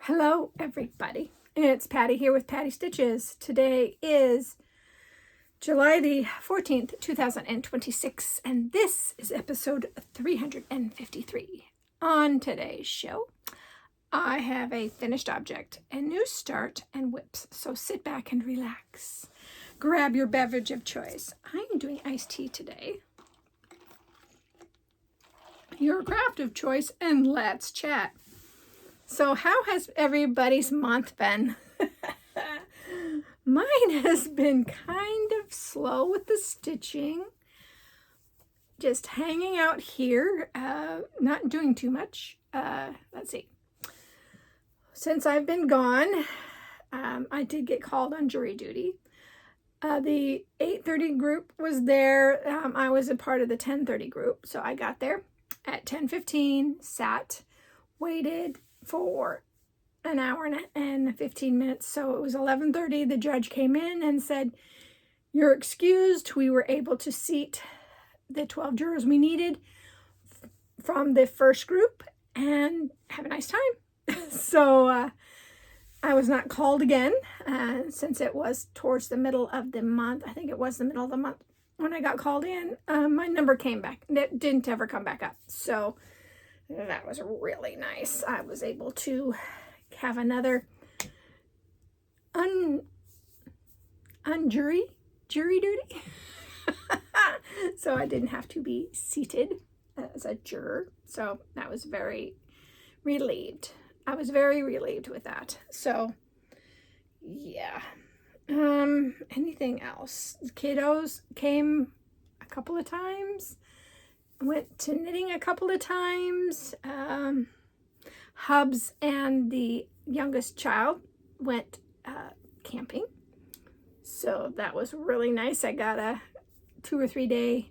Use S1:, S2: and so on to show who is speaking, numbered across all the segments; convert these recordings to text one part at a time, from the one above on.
S1: Hello everybody, it's Patty here with Patty Stitches. Today is July the 14th, 2026, and this is episode 353. On today's show, I have a finished object, a new start, and whips, so sit back and relax. Grab your beverage of choice. I'm doing iced tea today. Your craft of choice, and let's chat. So how has everybody's month been? Mine has been kind of slow with the stitching. Just hanging out here, not doing too much. Let's see. Since I've been gone, I did get called on jury duty. The 8:30 group was there. I was a part of the 10:30 group, so I got there at 10:15, sat, waited for an hour and 15 minutes. So it was 11:30. The judge came in and said, "You're excused." We were able to seat the 12 jurors we needed from the first group and have a nice time. So I was not called again since it was towards the middle of the month. I think it was the middle of the month when I got called in. My number came back. It didn't ever come back up. So that was really nice. I was able to have another jury duty. So I didn't have to be seated as a juror. So that was very relieved. I was very relieved with that. So yeah. Anything else? The kiddos came a couple of times. Went to knitting a couple of times. Hubs and the youngest child went camping. So that was really nice. I got a 2 or 3 day,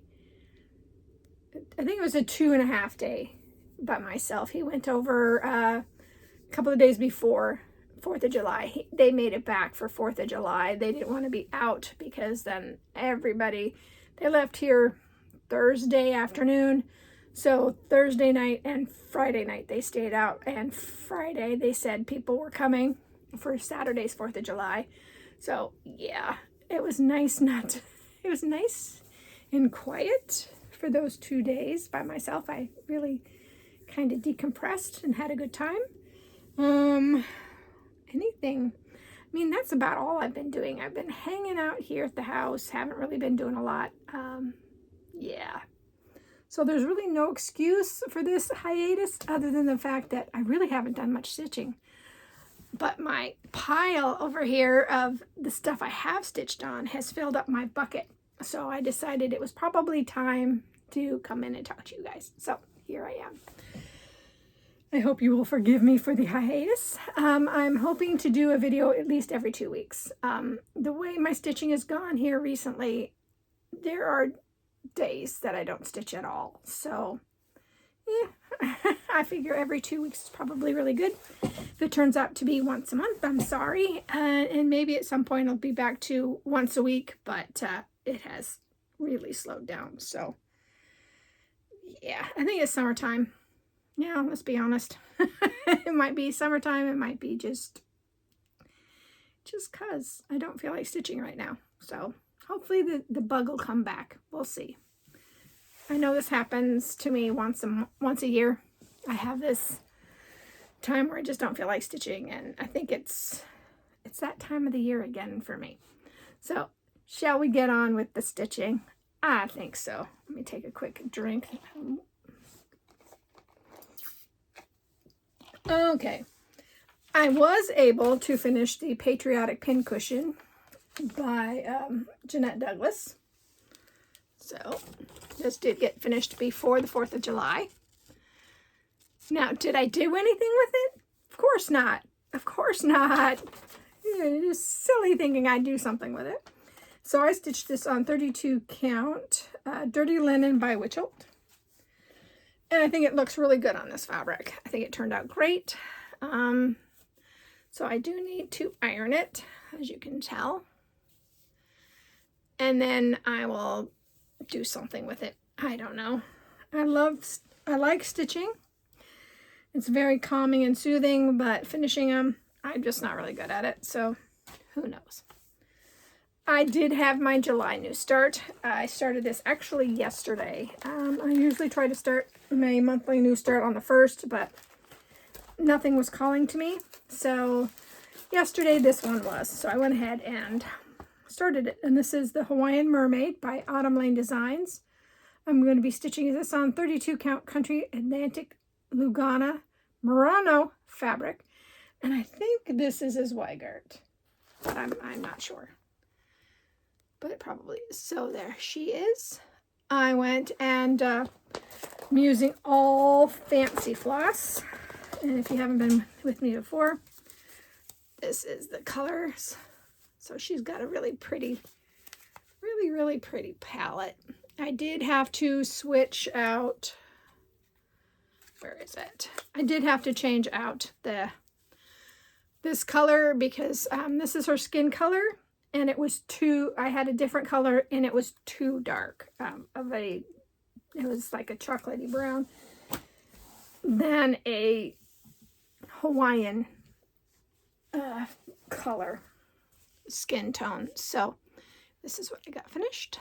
S1: I think it was a 2.5 day by myself. He went over a couple of days before 4th of July. They made it back for 4th of July. They didn't want to be out because then everybody, they left here Thursday afternoon. So Thursday night and Friday night they stayed out, and Friday they said people were coming for Saturday's 4th of July. So yeah, it was nice it was nice and quiet for those 2 days by myself. I really kind of decompressed and had a good time. Anything, I mean, that's about all I've been doing. I've been hanging out here at the house, haven't really been doing a lot. Yeah. So there's really no excuse for this hiatus other than the fact that I really haven't done much stitching. But my pile over here of the stuff I have stitched on has filled up my bucket. So I decided it was probably time to come in and talk to you guys. So here I am. I hope you will forgive me for the hiatus. I'm hoping to do a video at least every 2 weeks. The way my stitching has gone here recently, there are days that I don't stitch at all. So yeah, I figure every 2 weeks is probably really good. If it turns out to be once a month, I'm sorry. And maybe at some point I'll be back to once a week, but it has really slowed down. So yeah, I think it's summertime. Yeah, let's be honest. It might be summertime. It might be just cause I don't feel like stitching right now. So hopefully the bug will come back. We'll see. I know this happens to me once a year. I have this time where I just don't feel like stitching, and I think it's that time of the year again for me. So shall we get on with the stitching? I think so. Let me take a quick drink. Okay, I was able to finish the Patriotic Pincushion by Jeanette Douglas. So this did get finished before the 4th of July. Now, did I do anything with it? Of course not. Of course not. You're just silly thinking I'd do something with it. So I stitched this on 32 count, Dirty Linen by Witchelt. And I think it looks really good on this fabric. I think it turned out great. So I do need to iron it, as you can tell. And then I will do something with it. I don't know. I like stitching. It's very calming and soothing, but finishing them, I'm just not really good at it, so who knows. I did have my July new start. I started this actually yesterday. I usually try to start my monthly new start on the 1st, but nothing was calling to me. So yesterday this one was. So I went ahead and started it. And this is the Hawaiian Mermaid by Autumn Lane Designs. I'm going to be stitching this on 32 count Country Atlantic Lugana Murano fabric. And I think this is a Zweigart, but I'm not sure. But it probably is. So there she is. I went and I'm using all fancy floss. And if you haven't been with me before, this is the colors. So she's got a really pretty, really pretty palette. I did have to switch out, where is it? I did have to change out this color because this is her skin color. And it was I had a different color and it was too dark it was like a chocolatey brown than a Hawaiian color skin tone. So this is what I got finished.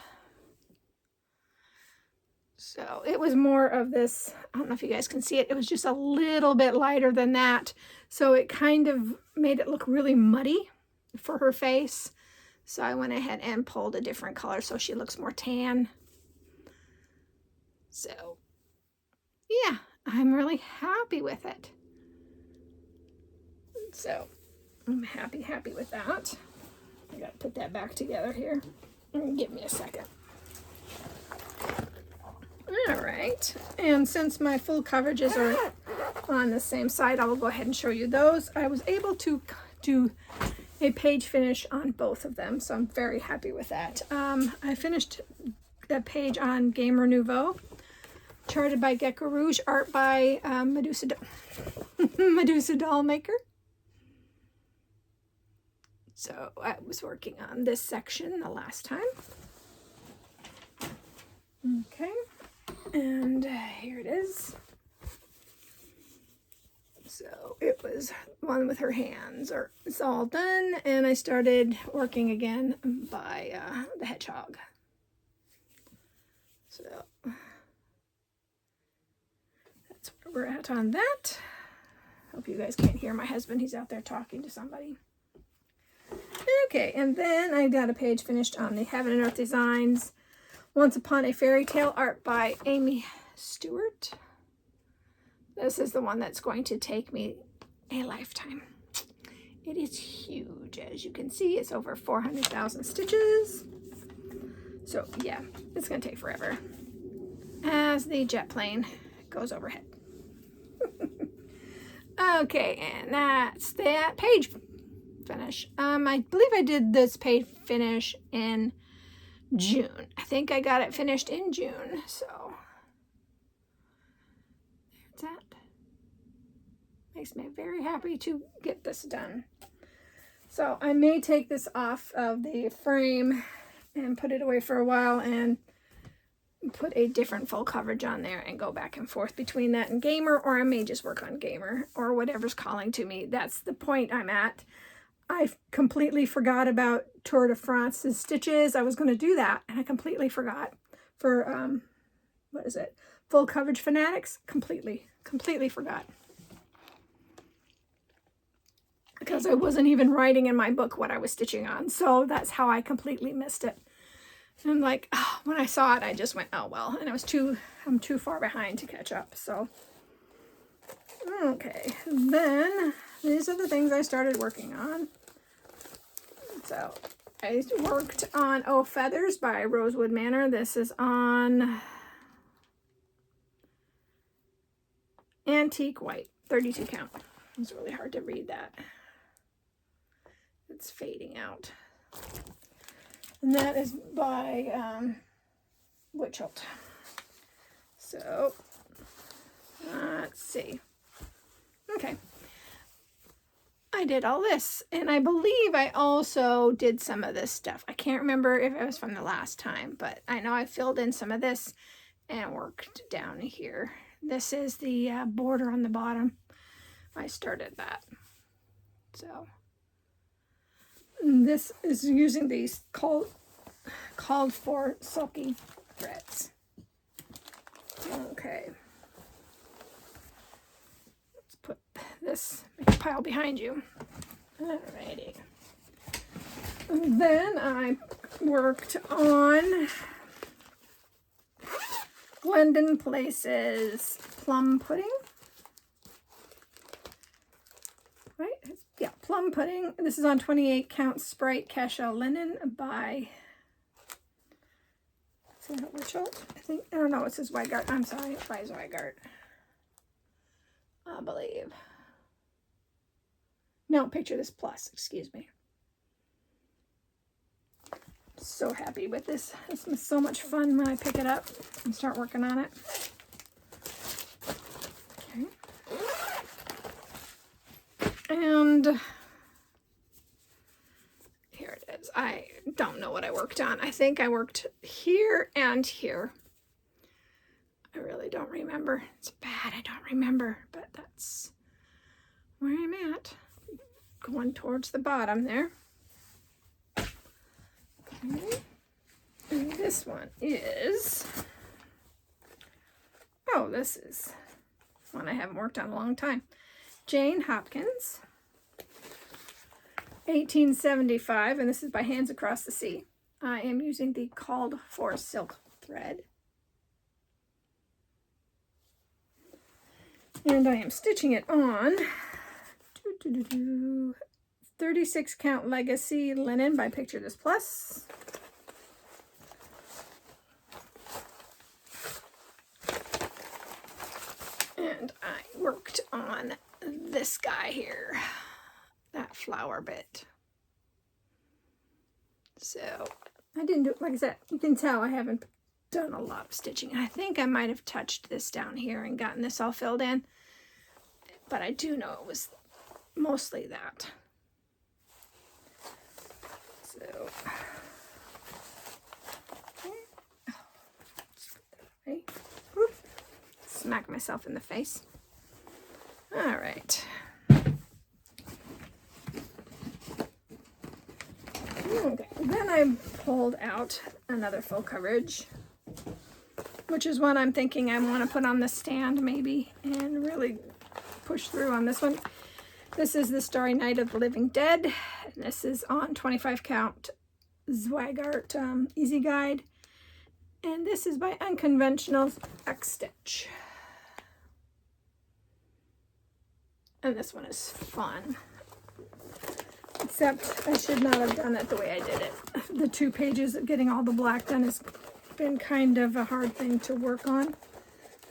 S1: So it was more of this, I don't know if you guys can see it, it was just a little bit lighter than that. So it kind of made it look really muddy for her face. So I went ahead and pulled a different color so she looks more tan. So yeah, I'm really happy with it. So I'm happy with that. I gotta put that back together here. Give me a second. All right, and since my full coverages are on the same side, I will go ahead and show you those. I was able to do a page finish on both of them, so I'm very happy with that. I finished the page on Gamer Nouveau, charted by Gecko Rouge, art by Medusa Doll Maker. So I was working on this section the last time. Okay, and here it is. So it was one with her hands, or it's all done, and I started working again by the hedgehog. So that's where we're at on that. Hope you guys can't hear my husband. He's out there talking to somebody. Okay, and then I got a page finished on the Heaven and Earth Designs Once Upon a Fairy Tale, art by Amy Stewart. This is the one that's going to take me a lifetime. It is huge. As you can see, it's over 400,000 stitches. So yeah, it's going to take forever as the jet plane goes overhead. Okay, and that's that page finish. I believe I did this page finish in June. I think I got it finished in June, so there's that. Makes me very happy to get this done. So I may take this off of the frame and put it away for a while and put a different full coverage on there and go back and forth between that and Gamer, or I may just work on Gamer or whatever's calling to me. That's the point I'm at. I completely forgot about Tour de France's stitches. I was going to do that and I completely forgot. For what is it, Full Coverage Fanatics? Completely forgot, because I wasn't even writing in my book what I was stitching on. So that's how I completely missed it. And I'm like, oh, when I saw it, I just went, oh well. And I'm too far behind to catch up. So, okay. Then these are the things I started working on. So I worked on Oh Feathers by Rosewood Manor. This is on Antique White, 32 count. It's really hard to read that. It's fading out. And that is by Witch Holt. So let's see. Okay. I did all this, and I believe I also did some of this stuff. I can't remember if it was from the last time, but I know I filled in some of this and worked down here. This is the border on the bottom. I started that. So this is using these called for silky threads. Okay. Let's put this, make a pile behind you. Alrighty. And then I worked on Glendon Place's plum pudding. Right? Yeah, plum pudding. This is on 28 count Sprite Cashel linen by Richel. I think, I don't know, it says Weigart. I'm sorry, it buys Weigart. I believe. No, Picture This Plus, excuse me. So happy with this. This was so much fun when I pick it up and start working on it. Okay. And here it is. I don't know what I worked on. I think I worked here and here. I really don't remember. It's bad, I don't remember, but that's where I'm at. Going towards the bottom there. Okay. And this one is, oh, this is one I haven't worked on in a long time. Jane Hopkins, 1875, and this is by Hands Across the Sea. I am using the Called For silk thread. And I am stitching it on 36 count Legacy linen by Picture This Plus. And I worked on this guy here, that flower bit. So I didn't do, like I said, you can tell I haven't done a lot of stitching. I think I might have touched this down here and gotten this all filled in, but I do know it was mostly that. So, okay. Whoop. Smack myself in the face. All right. Okay, then I pulled out another full coverage, which is one I'm thinking I want to put on the stand maybe and really push through on this one. This is the Starry Night of the Living Dead. And this is on 25 count Zweigart Easy Guide. And this is by Unconventional X Stitch. And this one is fun. Except I should not have done it the way I did it. The 2 pages of getting all the black done has been kind of a hard thing to work on.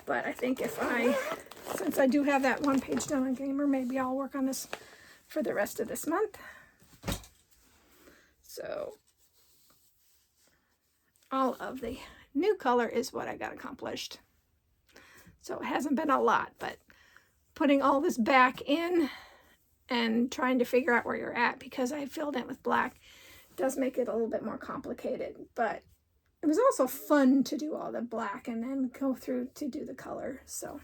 S1: But I think if since I do have that 1 page done on Gamer, maybe I'll work on this for the rest of this month. So all of the new color is what I got accomplished. So it hasn't been a lot, but putting all this back in and trying to figure out where you're at, because I filled in with black, does make it a little bit more complicated. But it was also fun to do all the black and then go through to do the color. So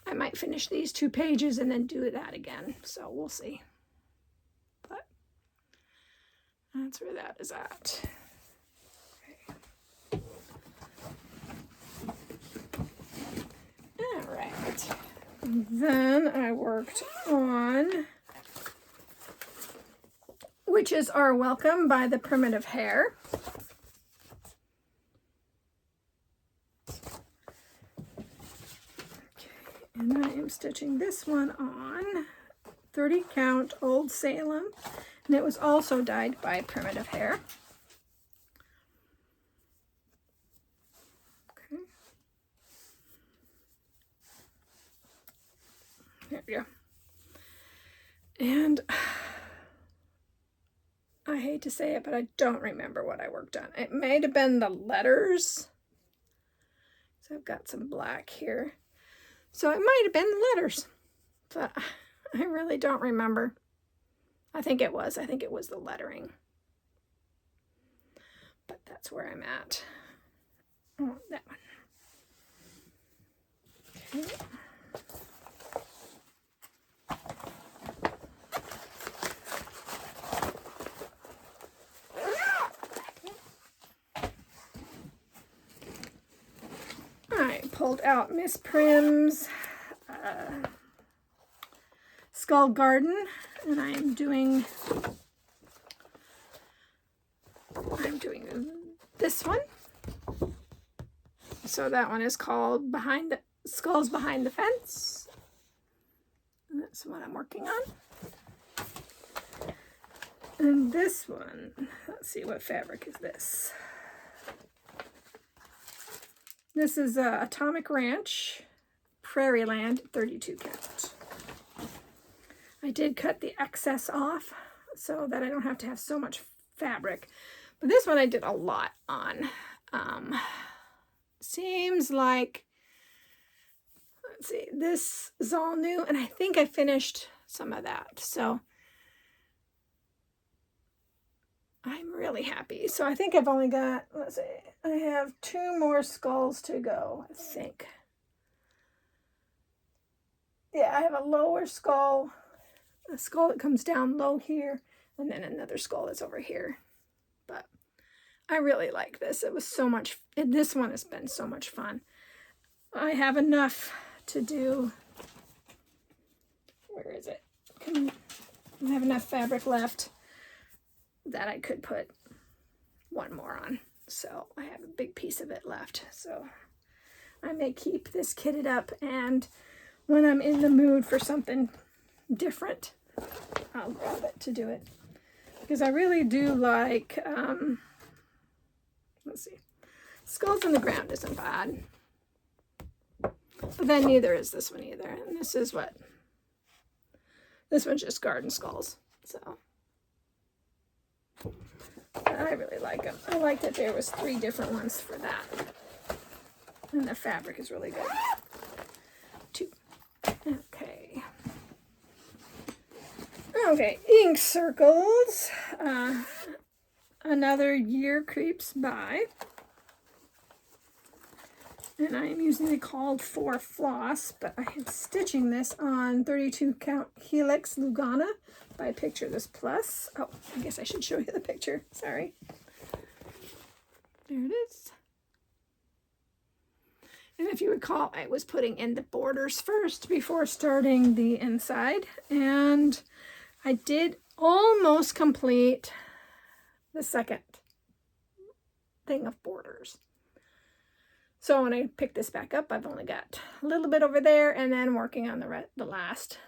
S1: I might finish these 2 pages and then do that again. So we'll see. But that's where that is at. Okay. All right. Then I worked on Witches Are Welcome by the Primitive Hare. And I am stitching this one on 30 count Old Salem, and it was also dyed by Primitive Hare. Okay. There we go. And I hate to say it, but I don't remember what I worked on. It might have been the letters. So I've got some black here. So it might have been the letters, but I really don't remember. I think it was the lettering. But that's where I'm at. Oh, that one. Okay. I pulled out Miss Prim's Skull Garden, and I'm doing this one. So that one is called Skulls Behind the Fence. And that's what I'm working on. And this one, let's see, what fabric is this? This is Atomic Ranch Prairie Land 32 count. I did cut the excess off so that I don't have to have so much fabric. But this one I did a lot on. Seems like, let's see, this is all new, and I think I finished some of that. So I'm really happy. So I think I've only got, let's see, I have 2 more skulls to go, I think. Yeah, I have a lower skull, a skull that comes down low here, and then another skull that's over here. But I really like this. It was so much, this one has been so much fun. I have enough to do, where is it? I have enough fabric left that I could put one more on. So I have a big piece of it left. So I may keep this kitted up, and when I'm in the mood for something different, I'll grab it to do it. Because I really do like, let's see, Skulls in the Ground isn't bad. But then neither is this one either. And this is what? This one's just Garden Skulls. So I really like them. I like that there was 3 different ones for that. And the fabric is really good. 2. Okay. Okay, ink circles. Another year creeps by. And I am using the called for floss, but I am stitching this on 32 count Helix Lugana by Picture This Plus. Oh, I guess I should show you the picture. Sorry. There it is. And if you recall, I was putting in the borders first before starting the inside. And I did almost complete the second thing of borders. So when I pick this back up, I've only got a little bit over there, and then working on the last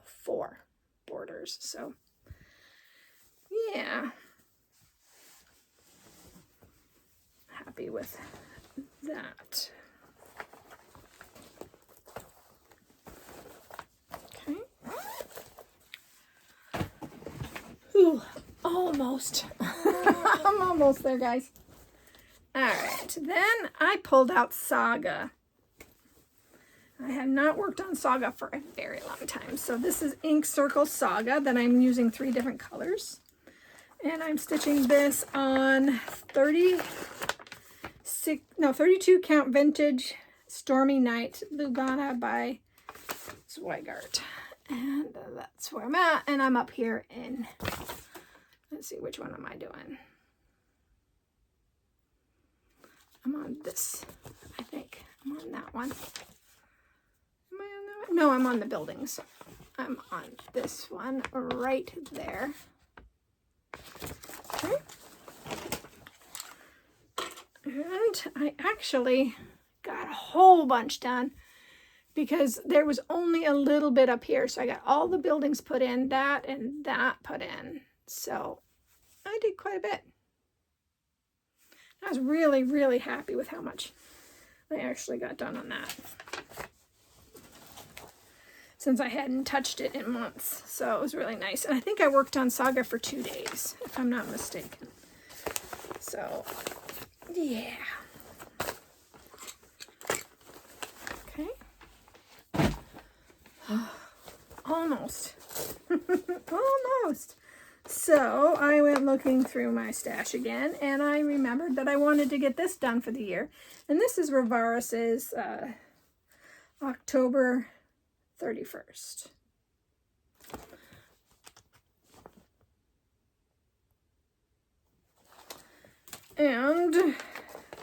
S1: 4 borders. So yeah, happy with that. Okay. Ooh, almost. I'm almost there, guys. All right, then I pulled out Saga. I have not worked on Saga for a very long time. So this is Ink Circle Saga that I'm using 3 different colors. And I'm stitching this on 32 count Vintage Stormy Night Lugana by Zweigart. And that's where I'm at. And I'm up here in, let's see, which one am I doing? I'm on this, I think. I'm on that one. Am I on that one? No, I'm on the buildings. I'm on this one right there. Okay. And I actually got a whole bunch done because there was only a little bit up here. So I got all the buildings put in, that and that put in. So I did quite a bit. I was really, really happy with how much I actually got done on that, since I hadn't touched it in months. So it was really nice. And I think I worked on Saga for 2 days, if I'm not mistaken. So, yeah. Okay. Almost. Almost. So I went looking through my stash again, and I remembered that I wanted to get this done for the year. And this is Rivaris's October 31st. And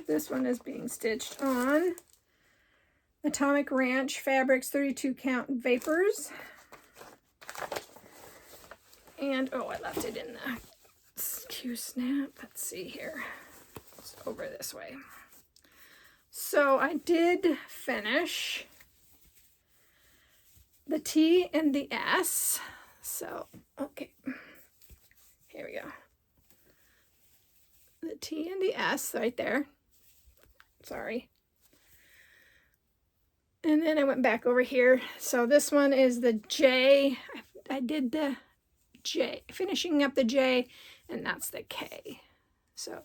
S1: this one is being stitched on Atomic Ranch Fabrics 32 count Vapors. And, oh, I left it in the Q-snap. Let's see here. It's over this way. So I did finish the T and the S. So, okay. Here we go. The T and the S right there. Sorry. And then I went back over here. So this one is the J. I did the J, finishing up the J, and that's the K. So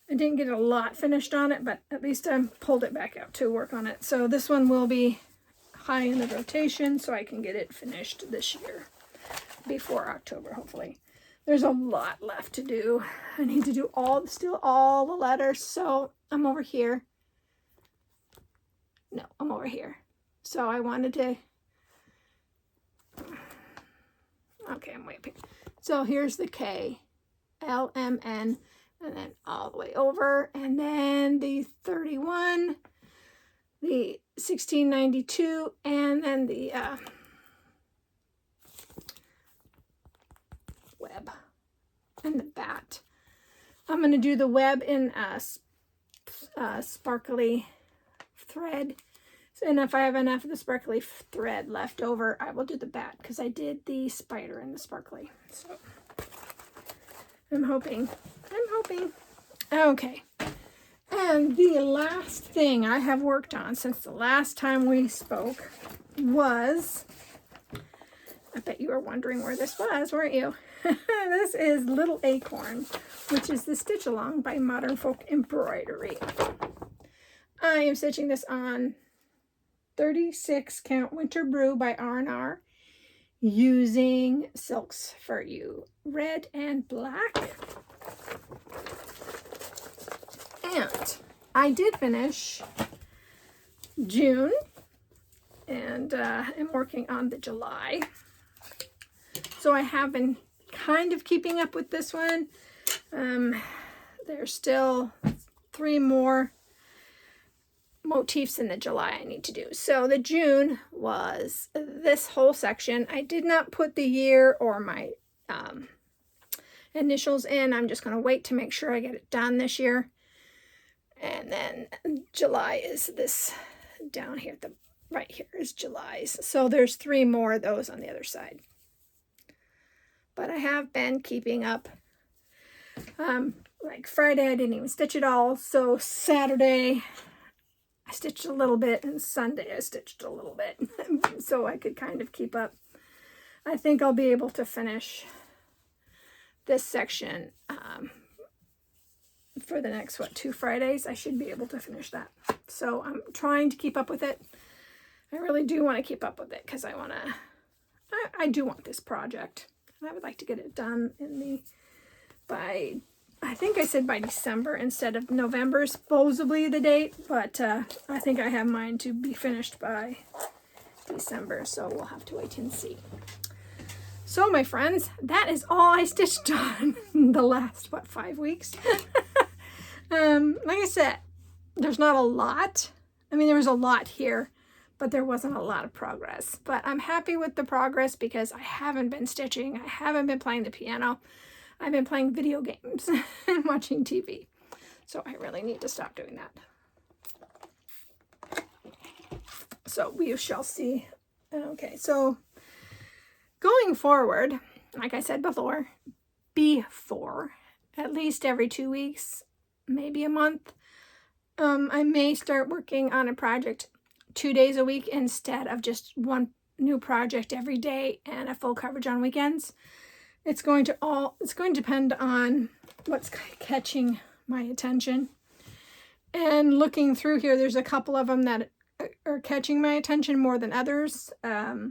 S1: I didn't get a lot finished on it, but at least I pulled it back out to work on it. So this one will be high in the rotation, so I can get it finished this year before October, hopefully. There's a lot left to do. I need to do still all the letters. So I'm over here. No, I'm over here. So I wanted to, okay, I'm way up here. So here's the K, L, M, N, and then all the way over. And then the 31, the 1692, and then the web and the bat. I'm going to do the web in sparkly thread, and if I have enough of the sparkly thread left over, I will do the bat, because I did the spider in the sparkly. So I'm hoping. Okay, and the last thing I have worked on since the last time we spoke was, I bet you were wondering where this was, weren't you? This is Little Acorn, which is the Stitch Along by Modern Folk Embroidery. I am stitching this on 36 count Winter Brew by R&R using Silks for You red and black. And I did finish June, and I'm working on the July. So I have been kind of keeping up with this one. There's still 3 more motifs in the July I need to do. So the June was this whole section. I did not put the year or my initials in. I'm just going to wait to make sure I get it done this year. And then July is this down here. Right here is July's. So there's 3 more of those on the other side. But I have been keeping up. Like Friday, I didn't even stitch it all. So Saturday, I stitched a little bit, and Sunday I stitched a little bit. So I could kind of keep up. I think I'll be able to finish this section for the next, 2 Fridays. I should be able to finish that. So I'm trying to keep up with it. I really do want to keep up with it, because I do want this project. I would like to get it done by, I think I said by December instead of November, supposedly the date, but I think I have mine to be finished by December, so we'll have to wait and see. So my friends, that is all I stitched on the last, 5 weeks? Like I said, there's not a lot. I mean, there was a lot here, but there wasn't a lot of progress. But I'm happy with the progress, because I haven't been stitching. I haven't been playing the piano. I've been playing video games and watching TV. So I really need to stop doing that. So we shall see. Okay, so going forward, like I said before, at least every 2 weeks, maybe a month, I may start working on a project 2 days a week instead of just one new project every day and a full coverage on weekends. It's going to depend on what's catching my attention. And looking through here, there's a couple of them that are catching my attention more than others. I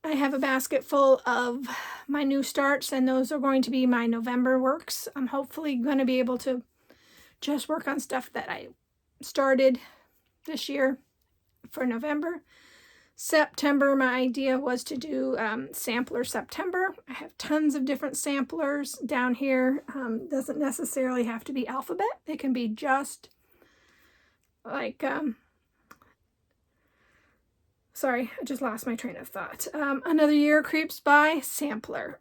S1: have a basket full of my new starts, and those are going to be my November works. I'm hopefully going to be able to just work on stuff that I started this year for November. September, my idea was to do sampler September. I have tons of different samplers down here. Doesn't necessarily have to be alphabet. It can be just like Sorry, I just lost my train of thought. Another year creeps by. Sampler.